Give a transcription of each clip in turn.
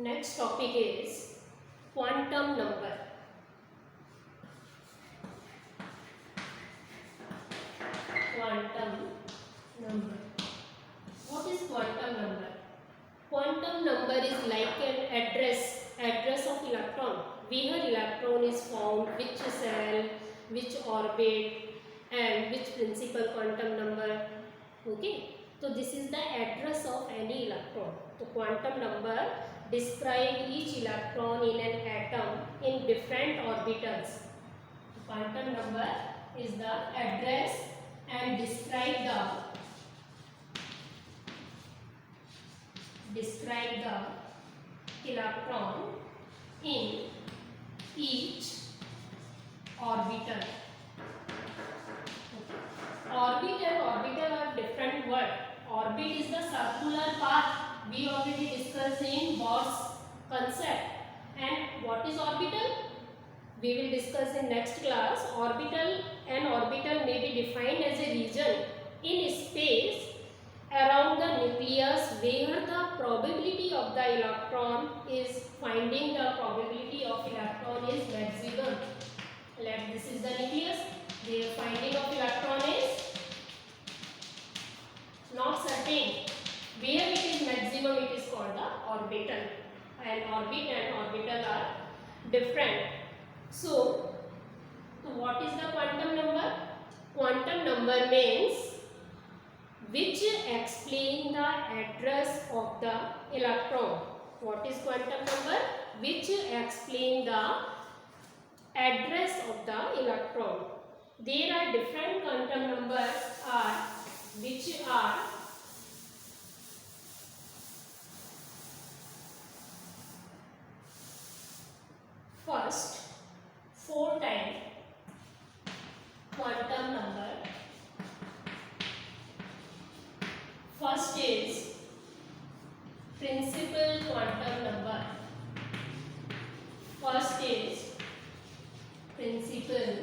Next topic is quantum number. Quantum number. What is quantum number? Quantum number is like an address of electron. Where electron is found, which cell, which orbit, and which principal quantum number. Okay. So this is the address of any electron. So quantum number describe each electron in an atom in different orbitals. Quantum number is the address and describe the electron in each orbital. Orbit and orbital are different words. Orbit is the circular path. We already discussed in Bohr's concept. And what is orbital? We will discuss in next class. Orbital may be defined as a region in space around the nucleus where the probability of the electron is finding the probability of electron is maximum. This is the nucleus. The finding of electron is not certain. Where it is maximum, it is called the orbital. And orbit and orbital are different. So what is the quantum number? Quantum number means which explain the address of the electron. What is quantum number? Which explain the address of the electron. There are different quantum numbers which are first 4 type quantum number. First is principal quantum number. First is principal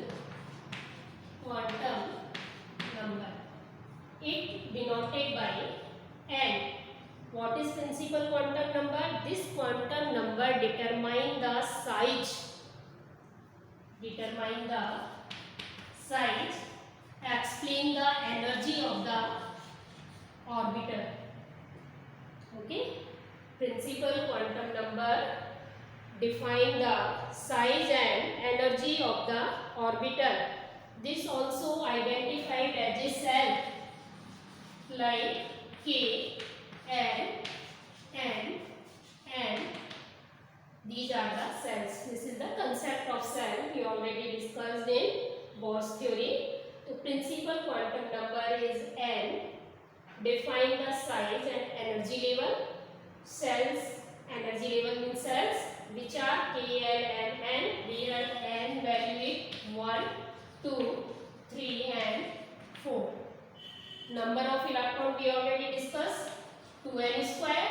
quantum number. It denoted by N. What is principal quantum number? This quantum number determine the size. Explain the energy of the orbital. Okay. Principal quantum number define the size and energy of the orbital. This also identified as a cell like K, L, N, and these are the cells. This is the concept of cell we already discussed in Bohr's theory. The principal quantum number is N. Define the size and energy level. Cells, energy level means cells which are K, L, and N. Where N value is 1, 2, 3 and 4. Number of electrons we already discussed. 2n square.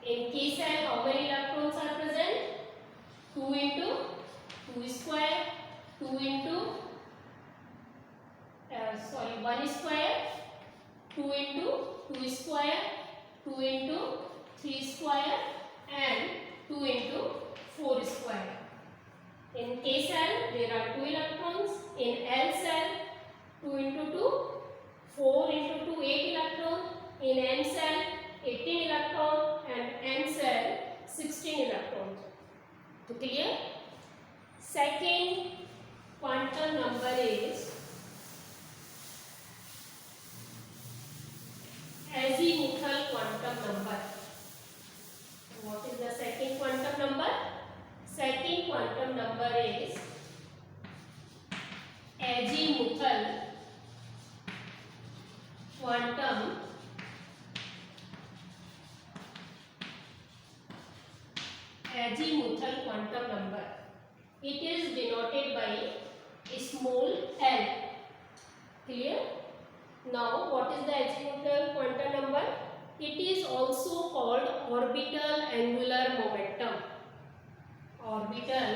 In K cell how many electrons are present? 2 into 2 square. 1 square. 2 into 2 square. 2 into 3 square and 2 into 4 square. In K cell there are 2 electrons. In L cell 2 into 2, 4 into 2, 8 electrons. In N cell 18 electrons and N cell 16 electrons. So clear? Second quantum number is azimuthal quantum number. What is the second quantum number? Second quantum number is azimuthal quantum number. It is denoted by a small l. Clear? Now what is the azimuthal quantum number? It is also called orbital angular momentum. Orbital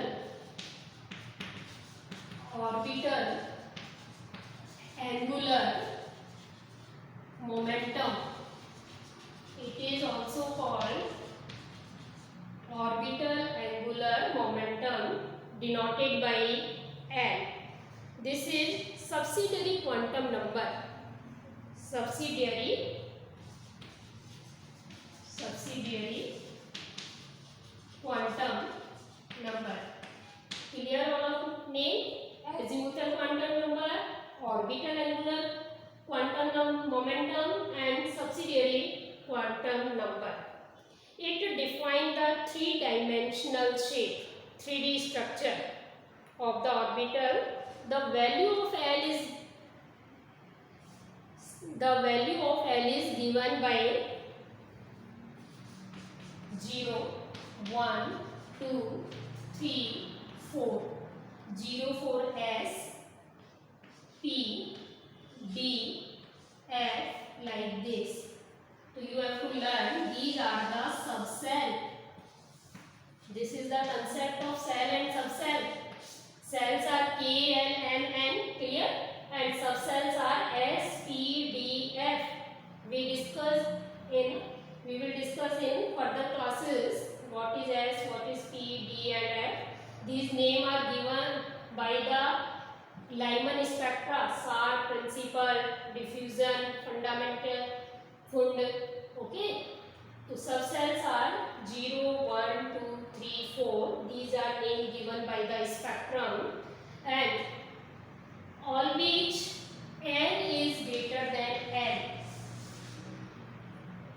angular momentum. It is also called denoted by L. This is subsidiary quantum number. Subsidiary quantum number. Clear all of name? Azimuthal quantum number, orbital angular quantum momentum, and subsidiary quantum number. It defines the three-dimensional shape, 3D structure of the orbital. The value of L is given by 0, 1, 2, 3, 4. 0 for S, P, D, F, like this. So you have to learn these are the subcell. This is the concept of cell and subcell. Cells are K, L, M, N, clear? And subcells are S, P, D, F. We will discuss in further classes what is S, what is P, D, and F. These names are given by the Lyman spectra: SAR, principal, diffusion, fundamental, fund. Okay. So subcells are 0, 1, 2, 3, 4. These are names given by the spectrum, and always N is greater than L.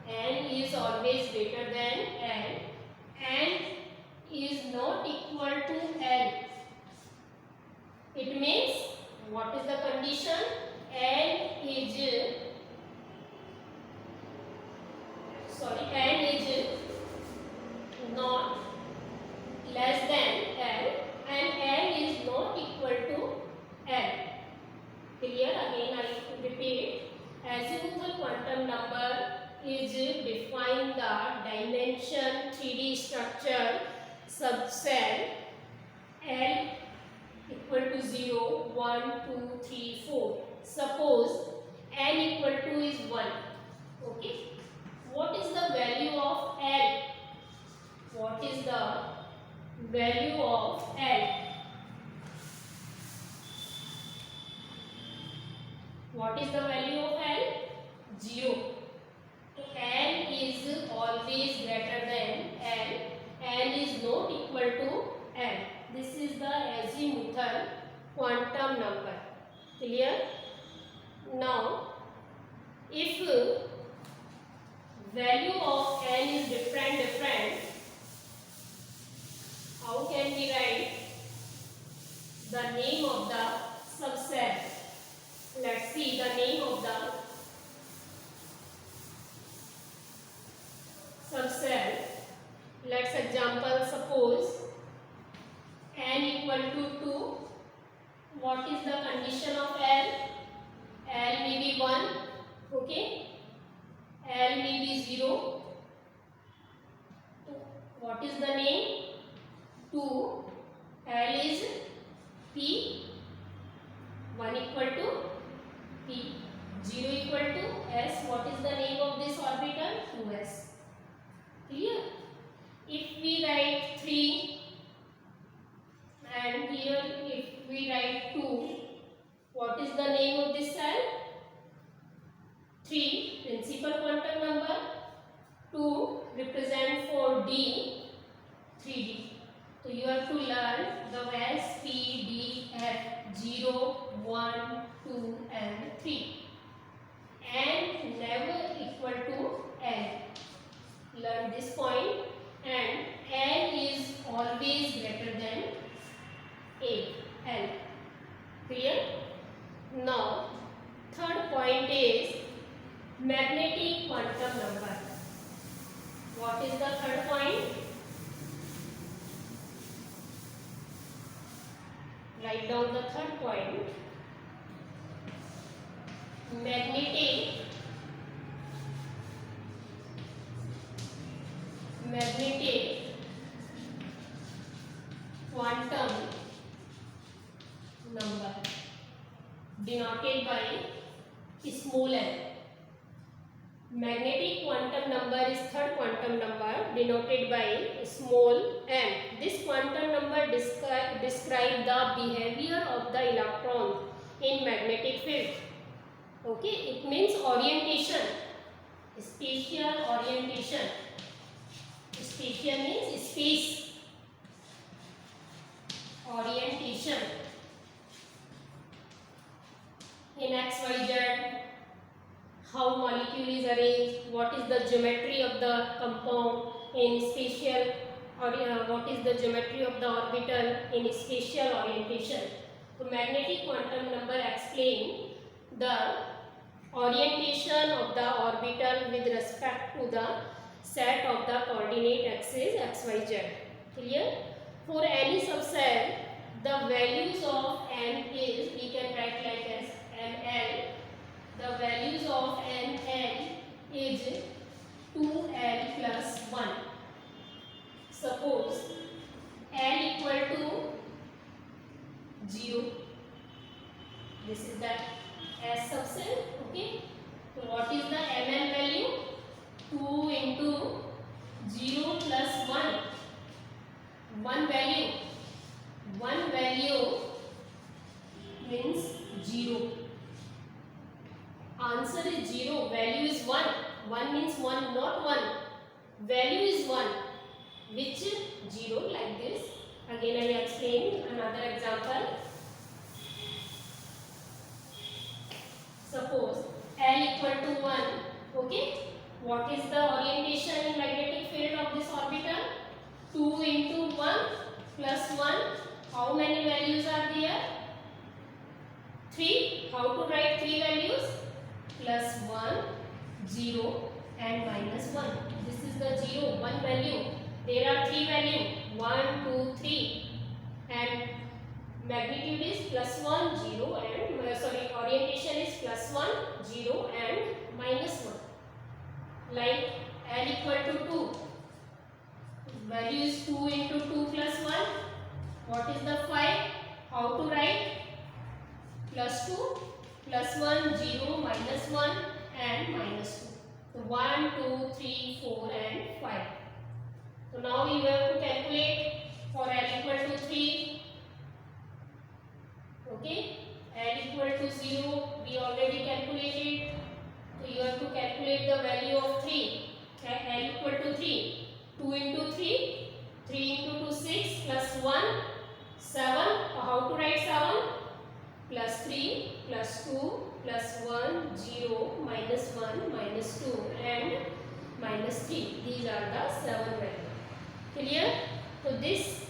N is always greater than L, and is not equal to L. It means, what is the condition? N is not less than L, and L is not equal to L. Clear? Again I repeat. Azimuthal quantum number is define the dimension 3D structure subcell L equal to 0, 1, 2, 3, 4. Suppose N equal to is 1. Okay. What is the value of L? What is the value of L? What is the value of L? 0. So N is always greater than L. N is not equal to L. This is the azimuthal quantum number. Clear? Now, if value of N is different, how can we write the name of the subcell? Let's see the name of the subcell. Let's example, suppose N equal to 2. What is the condition of L? L may be 1. Okay. L may be 0. What is the name? 2. L is P. 1 equal to P. 0 equal to S. What is the name of this orbital? 2S. Clear? If we write 3 and here if we write 2, what is the name of this cell? 3, principal quantum number. 2 represent for D, 3D. So you have to learn the S, P, D, F, 0, 1, 2 and 3. And never equal to L. Learn this point. And L is always greater than L. Clear? Now, third point is magnetic quantum number. What is the third point? Write down the third point. Magnetic quantum number denoted by small n. Magnetic magnetic quantum number is third quantum number denoted by small m. This quantum number describe the behavior of the electron in magnetic field. Okay, it means orientation, spatial orientation. Spatial means space orientation in XYZ. How molecule is arranged, what is the geometry of the compound in spatial, or what is the geometry of the orbital in spatial orientation. So magnetic quantum number explain the orientation of the orbital with respect to the set of the coordinate axis XYZ. Clear? For any subcell, the values of n is, we can write like as ml. The values of ml is 2l plus 1. Suppose l equal to 0. This is the S subcell. Okay. So what is the ml value? 2 into 0 plus 1. One value. One value means 0. Answer is 0. Value is 1. 1 means 1, not 1. Value is 1. Which 0 like this. Again I explain another example. Suppose L equal to 1. Okay. What is the orientation in magnetic field of this orbital? 2 into 1 plus 1. How many values are there? 3. How to write 3 values? Plus 1, 0 and minus 1. This is the 0, 1 value. There are 3 values, 1, 2, 3. And magnitude is plus 1, 0 and, orientation is plus 1, 0 and minus 1. Like L equal to 2. Value is 2 into 2 plus 1. What is the 5? How to write? Plus 2. Plus 1, 0, minus 1 and minus 2. So 1, 2, 3, 4 and 5. So now we have to calculate for L equal to 3. Okay. L equal to 0 we already calculated. So you have to calculate the value of 3. L equal to 3. 2 into 3. 3 into 2, 6 plus 1, 7. How to write 7? Plus 3 plus 2 plus 1, 0, minus 1, minus 2 and minus 3. These are the 7 values. Clear? So this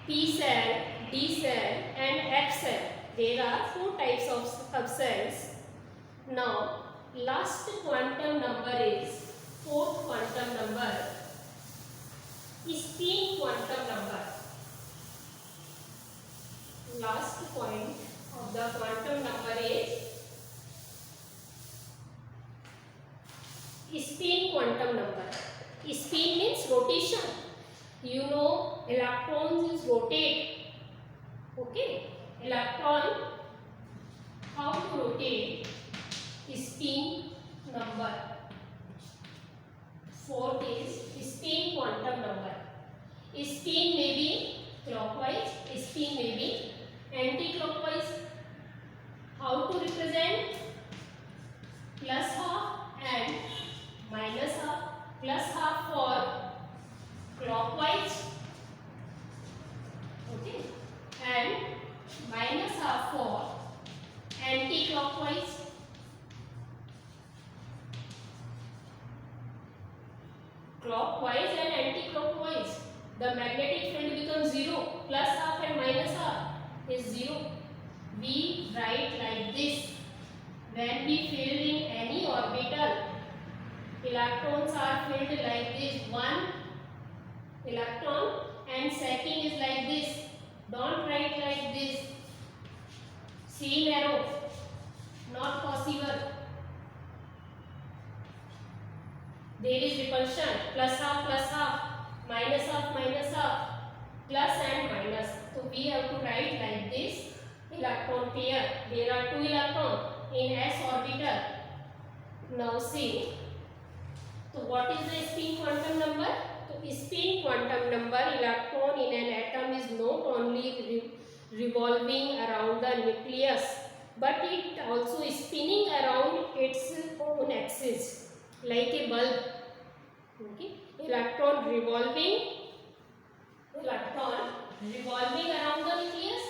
P cell, D cell and F cell, there are 4 types of subcells. Now last quantum number is 4th quantum number, spin quantum number. Last point of the quantum number is spin quantum number. Spin means rotation. You know electrons is rotate. Okay. Electron, how to rotate? Spin number. 4th is spin quantum number. Spin may be clockwise, spin may be anti-clockwise. How to represent? Plus half and minus half. Plus half for clockwise, okay, and minus half for anti-clockwise. Clockwise and anti-clockwise. The magnetic field becomes 0. Plus half and minus half is 0. We write like this. When we fill in any orbital, electrons are filled like this. One electron and second is like this. Don't write like this. Same arrow. Not possible. There is repulsion. Plus half, minus half, plus and minus. So we have to write like this electron pair. There are 2 electrons in s orbital. Now see, तो what is the spin quantum number? तो spin quantum number electron in an atom is not only revolving around the nucleus but it also spinning around its own axis like a bulb. Okay, electron revolving around the nucleus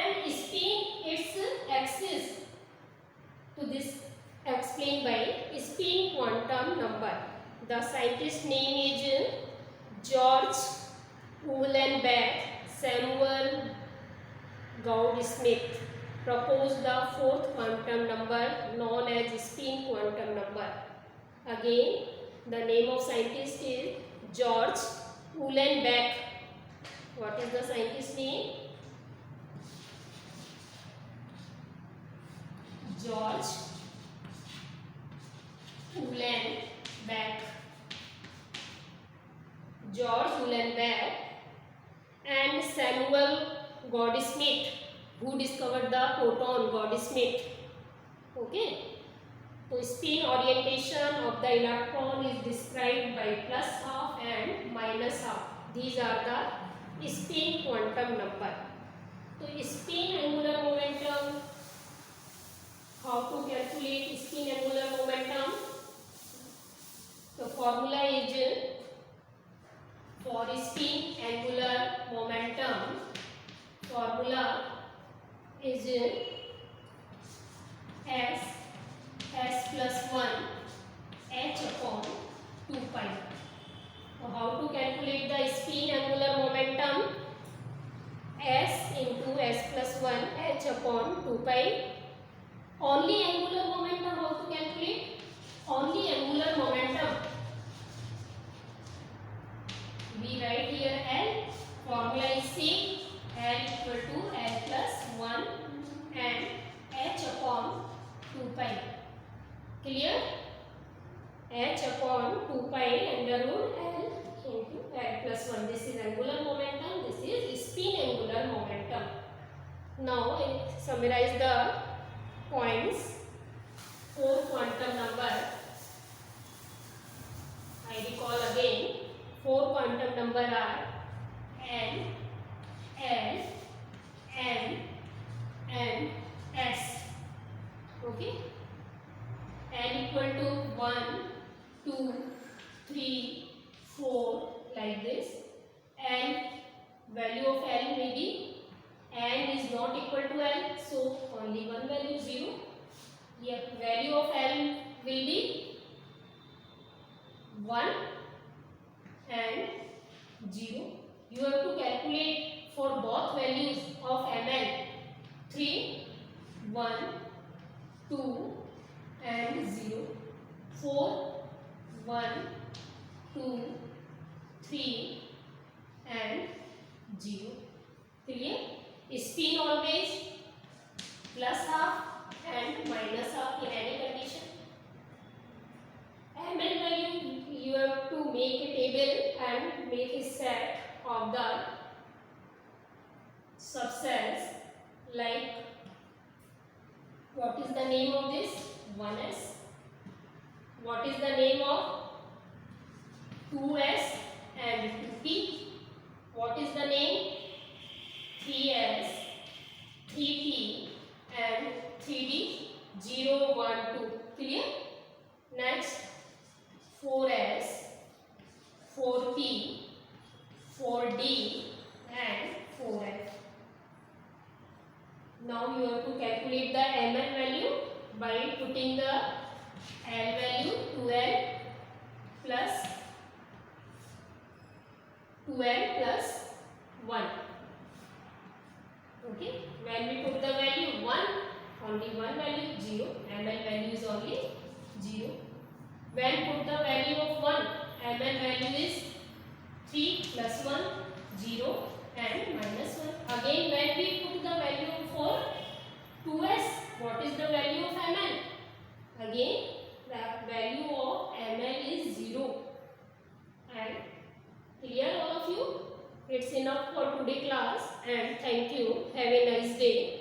and spin its axis. To this explained by spin quantum number. The scientist name is George Uhlenbeck. Samuel Goudsmit proposed the fourth quantum number known as spin quantum number. Again, the name of scientist is George Uhlenbeck. What is the scientist name? George Uhlenbeck. George Uhlenbeck and Samuel Goudsmit, who discovered the proton. Goudsmit. Okay. So spin orientation of the electron is described by plus half and minus half. These are the spin quantum number. So spin angular momentum. How to calculate spin angular momentum? The formula is for spin angular momentum. Formula is s plus 1 h upon 2 pi. So how to calculate the spin angular momentum? S into s plus 1 h upon 2 pi. Only angular momentum, how to calculate? Only angular momentum. We write here L. Formula is same. L equal to L plus 1 and h upon 2 pi. Clear? H upon 2 pi under root L into L plus 1. This is angular momentum. This is spin angular momentum. Now summarize the points. 4 quantum number. I recall again. 4 quantum number are N, L, M, and S. Okay. N equal to 1, 2, 3, 4 like this. L, value of L may be N is not equal to L, so only one value 0. Yeah, value of L will be 1 and 0. You have to calculate for both values of ml 3, 1, 2 and 0. 4, 1, 2, 3 and 0. Clear? Spin always plus half and minus half in any condition. ml value you have to make a table and make a set of the subcells. Like, what is the name of this? 1s. What is the name of 2s and 2p? What is the name? 3s, 3p and 3d. 0, 1, 2. Clear? Next, 4s, 4p, 4d and 4f. Now you have to calculate the ml value by putting the L value 2L plus 1. Okay. When we put the value 1, only one value 0. ml value is only 0. When put the value of 1, ml value is 3 plus 1, 0 and minus 1. Again, when we put the value for 2s, what is the value of ml? Again, the value of ml is 0. And clear all of you? It's enough for today class, and thank you. Have a nice day.